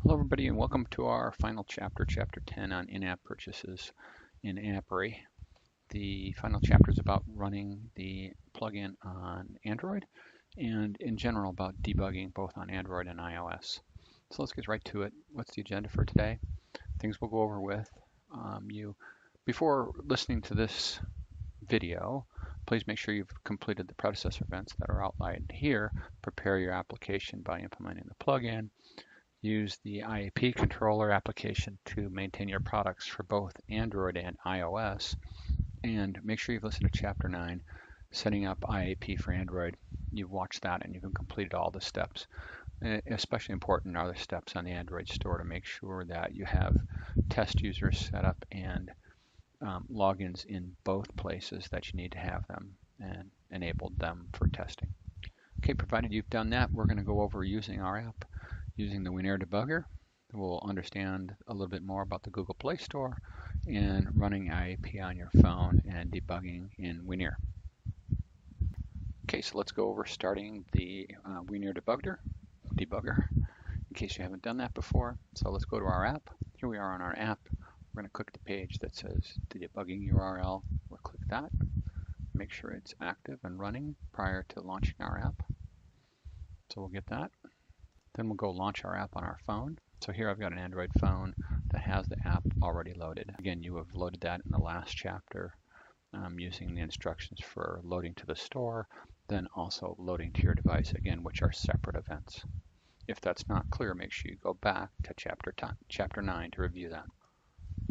Hello everybody and welcome to our final chapter, chapter 10 on in-app purchases in Weinre. The final chapter is about running the plugin on Android and in general about debugging both on Android and iOS. So let's get right to it. What's the agenda for today? Things we'll go over with before listening to this video. Please make sure you've completed the predecessor events that are outlined here. Prepare your application by implementing the plugin. Use the IAP controller application to maintain your products for both Android and iOS. And make sure you've listened to Chapter 9, Setting Up IAP for Android. You've watched that and you've completed all the steps. Especially important are the steps on the Android store to make sure that you have test users set up and logins in both places that you need to have them and enabled them for testing. Okay, provided you've done that, we're going to go over using our app. Using the Weinre debugger, we'll understand a little bit more about the Google Play Store and running IAP on your phone and debugging in Weinre. Okay, so let's go over starting the Weinre debugger, in case you haven't done that before. So let's go to our app. Here we are on our app. We're going to click the page that says the debugging URL. We'll click that. Make sure it's active and running prior to launching our app. So we'll get that. Then we'll go launch our app on our phone. So here I've got an Android phone that has the app already loaded. Again, you have loaded that in the last chapter using the instructions for loading to the store, then also loading to your device, again, which are separate events. If that's not clear, make sure you go back to chapter 9 to review that.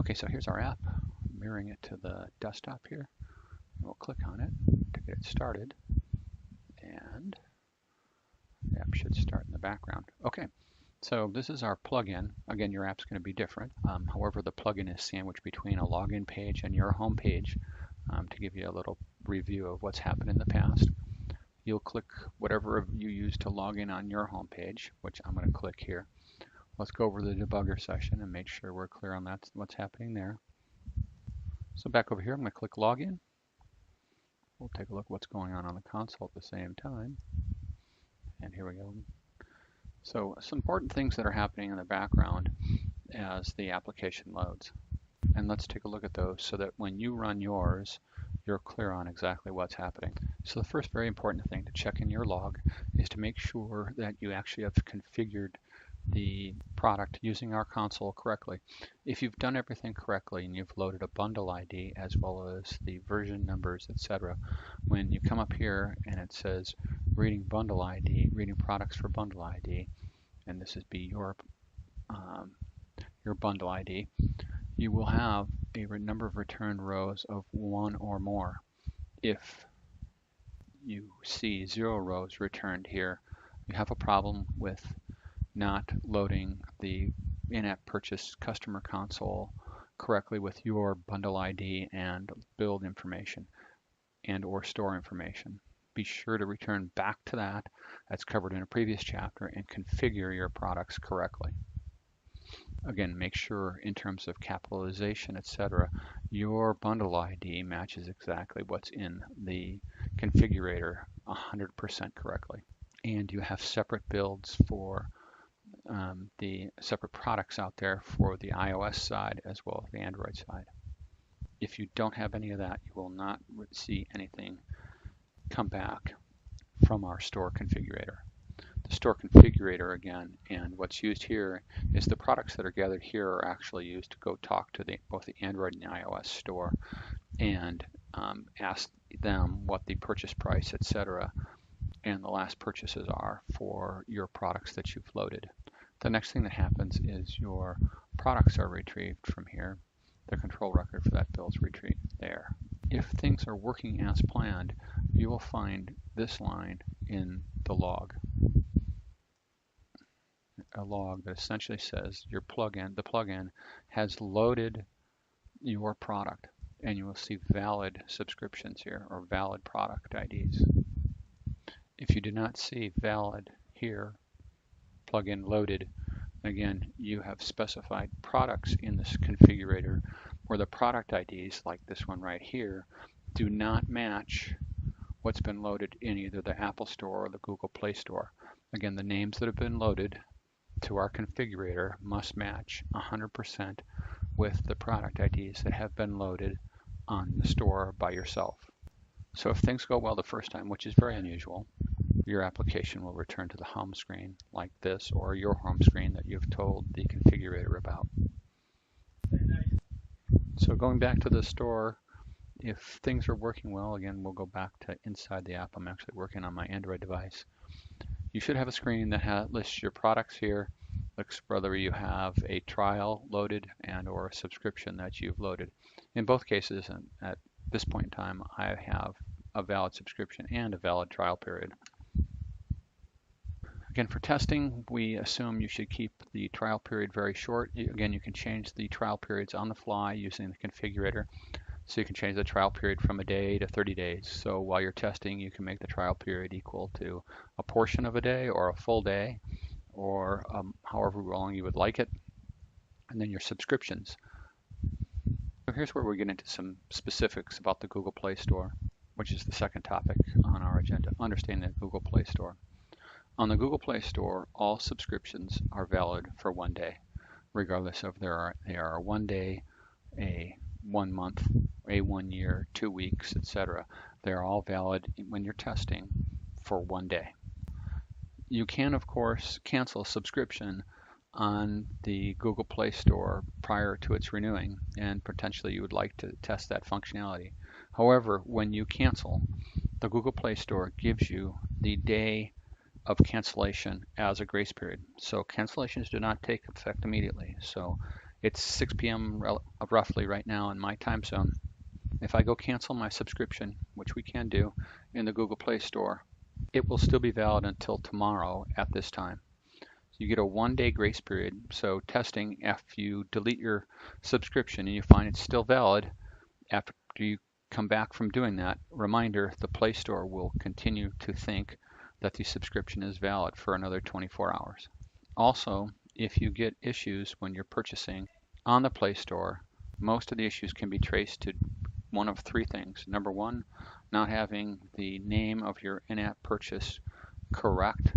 Okay, so here's our app, mirroring it to the desktop here. We'll click on it to get it started. And the app should start in the background. Okay, so this is our plugin. Again, your app's going to be different. However, the plugin is sandwiched between a login page and your home page to give you a little review of what's happened in the past. You'll click whatever you use to log in on your home page, which I'm going to click here. Let's go over the debugger session and make sure we're clear on that, what's happening there. So back over here, I'm going to click login. We'll take a look at what's going on the console at the same time. And here we go. So some important things that are happening in the background as the application loads. And let's take a look at those so that when you run yours, you're clear on exactly what's happening. So the first very important thing to check in your log is to make sure that you actually have configured the product using our console correctly. If you've done everything correctly and you've loaded a bundle ID as well as the version numbers, etc., when you come up here and it says reading bundle ID, reading products for bundle ID, and this is your bundle ID, you will have a number of return rows of 1 or more. If you see 0 rows returned here, you have a problem with not loading the in-app purchase customer console correctly with your bundle ID and build information and or store information. Be sure to return back to that. That's covered in a previous chapter, and configure your products correctly. Again, make sure in terms of capitalization, etc., your bundle ID matches exactly what's in the configurator 100% correctly. And you have separate builds for the separate products out there for the iOS side as well as the Android side. If you don't have any of that, you will not see anything come back from our store configurator. The store configurator, again, and what's used here is the products that are gathered here are actually used to go talk to both the Android and the iOS store and ask them what the purchase price, etc., and the last purchases are for your products that you've loaded. The next thing that happens is your products are retrieved from here. The control record for that bill is retrieved there. If things are working as planned, you will find this line in the log. A log that essentially says the plugin has loaded your product, and you will see valid subscriptions here or valid product IDs. If you do not see valid here, plugin loaded, again, you have specified products in this configurator where the product IDs, like this one right here, do not match what's been loaded in either the Apple Store or the Google Play Store. Again, the names that have been loaded to our configurator must match 100% with the product IDs that have been loaded on the store by yourself. So if things go well the first time, which is very unusual, your application will return to the home screen like this, or your home screen that you've told the configurator about. So going back to the store, if things are working well, again, we'll go back to inside the app. I'm actually working on my Android device. You should have a screen that lists your products here, looks whether you have a trial loaded and or a subscription that you've loaded. In both cases, and at this point in time, I have a valid subscription and a valid trial period. Again, for testing, we assume you should keep the trial period very short. Again, you can change the trial periods on the fly using the configurator. So you can change the trial period from a day to 30 days. So while you're testing, you can make the trial period equal to a portion of a day or a full day, or however long you would like it. And then your subscriptions. So here's where we get into some specifics about the Google Play Store, which is the second topic on our agenda, understanding the Google Play Store. On the Google Play Store, all subscriptions are valid for 1 day, regardless of they are 1 day, a 1 month, a 1 year, 2 weeks, etc. They're all valid when you're testing for 1 day. You can, of course, cancel a subscription on the Google Play Store prior to its renewing, and potentially you would like to test that functionality. However, when you cancel, the Google Play Store gives you the day of cancellation as a grace period. So cancellations do not take effect immediately. So it's 6 p.m. roughly right now in my time zone. If I go cancel my subscription, which we can do in the Google Play Store, it will still be valid until tomorrow at this time. So you get a 1 day grace period. So testing, after you delete your subscription and you find it's still valid, after you come back from doing that, reminder, the Play Store will continue to think that the subscription is valid for another 24 hours. Also, if you get issues when you're purchasing on the Play Store, most of the issues can be traced to one of three things. Number one, not having the name of your in-app purchase correct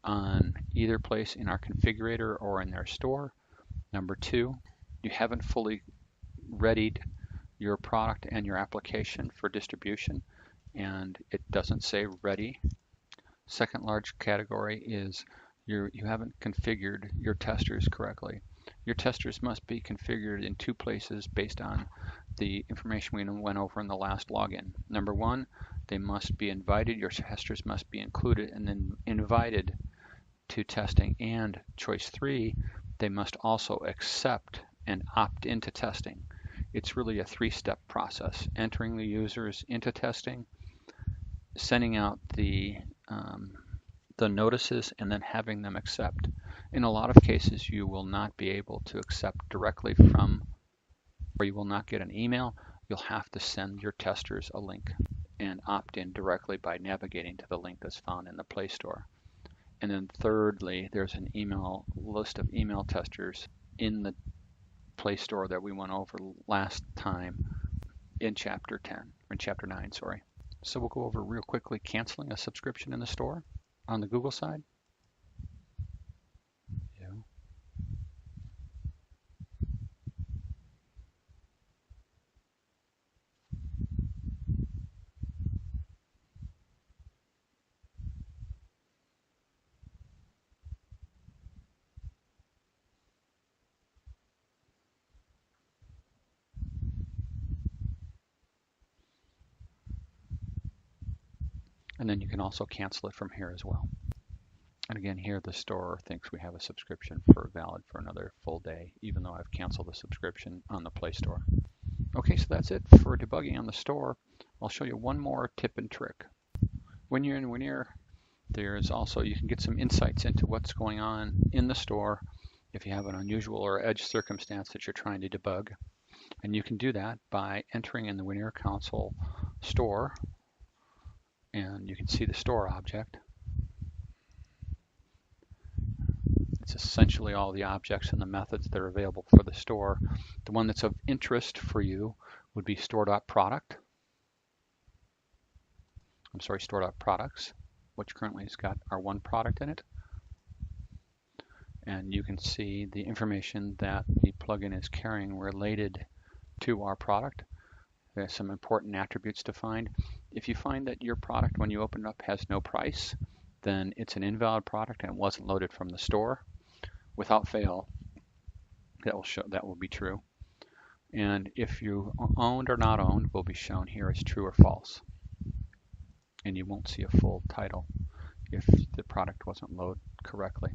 on either place in our configurator or in their store. Number two, you haven't fully readied your product and your application for distribution, and it doesn't say ready. Second large category is you haven't configured your testers correctly. Your testers must be configured in two places based on the information we went over in the last login. Number one, they must be invited. Your testers must be included and then invited to testing. And choice three, they must also accept and opt into testing. It's really a three-step process: entering the users into testing, sending out the notices, and then having them accept. In a lot of cases, you will not be able to accept directly from, or you will not get an email. You'll have to send your testers a link and opt in directly by navigating to the link that's found in the Play Store. And then thirdly, there's an list of email testers in the Play Store that we went over last time in chapter 9, sorry. So we'll go over real quickly canceling a subscription in the store on the Google side. Yeah. And then you can also cancel it from here as well. And again, here the store thinks we have a subscription valid for another full day, even though I've canceled the subscription on the Play Store. Okay, so that's it for debugging on the store. I'll show you one more tip and trick. When you're in Weinre, there's also, you can get some insights into what's going on in the store if you have an unusual or edge circumstance that you're trying to debug. And you can do that by entering in the Weinre console store, and you can see the store object. It's essentially all the objects and the methods that are available for the store. The one that's of interest for you would be store.products, which currently has got our one product in it. and you can see the information that the plugin is carrying related to our product. There's some important attributes to find. If you find that your product, when you open it up, has no price, then it's an invalid product and it wasn't loaded from the store. Without fail, that will be true. And if you owned or not owned will be shown here as true or false. And you won't see a full title if the product wasn't loaded correctly.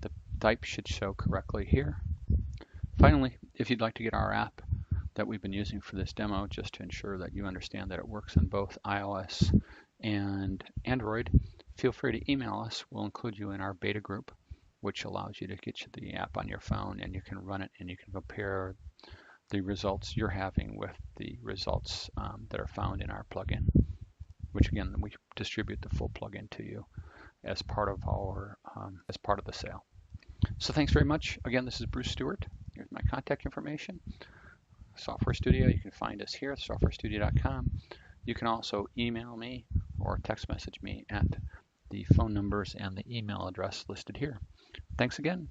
The type should show correctly here. Finally, if you'd like to get our app that we've been using for this demo, just to ensure that you understand that it works on both iOS and Android, feel free to email us. We'll include you in our beta group, which allows you to get you the app on your phone, and you can run it and you can compare the results you're having with the results that are found in our plugin, which again, we distribute the full plugin to you as part of the sale. So thanks very much. Again, this is Bruce Stewart. Here's my contact information. Software Studio, you can find us here at softwarestudio.com. You can also email me or text message me at the phone numbers and the email address listed here. Thanks again.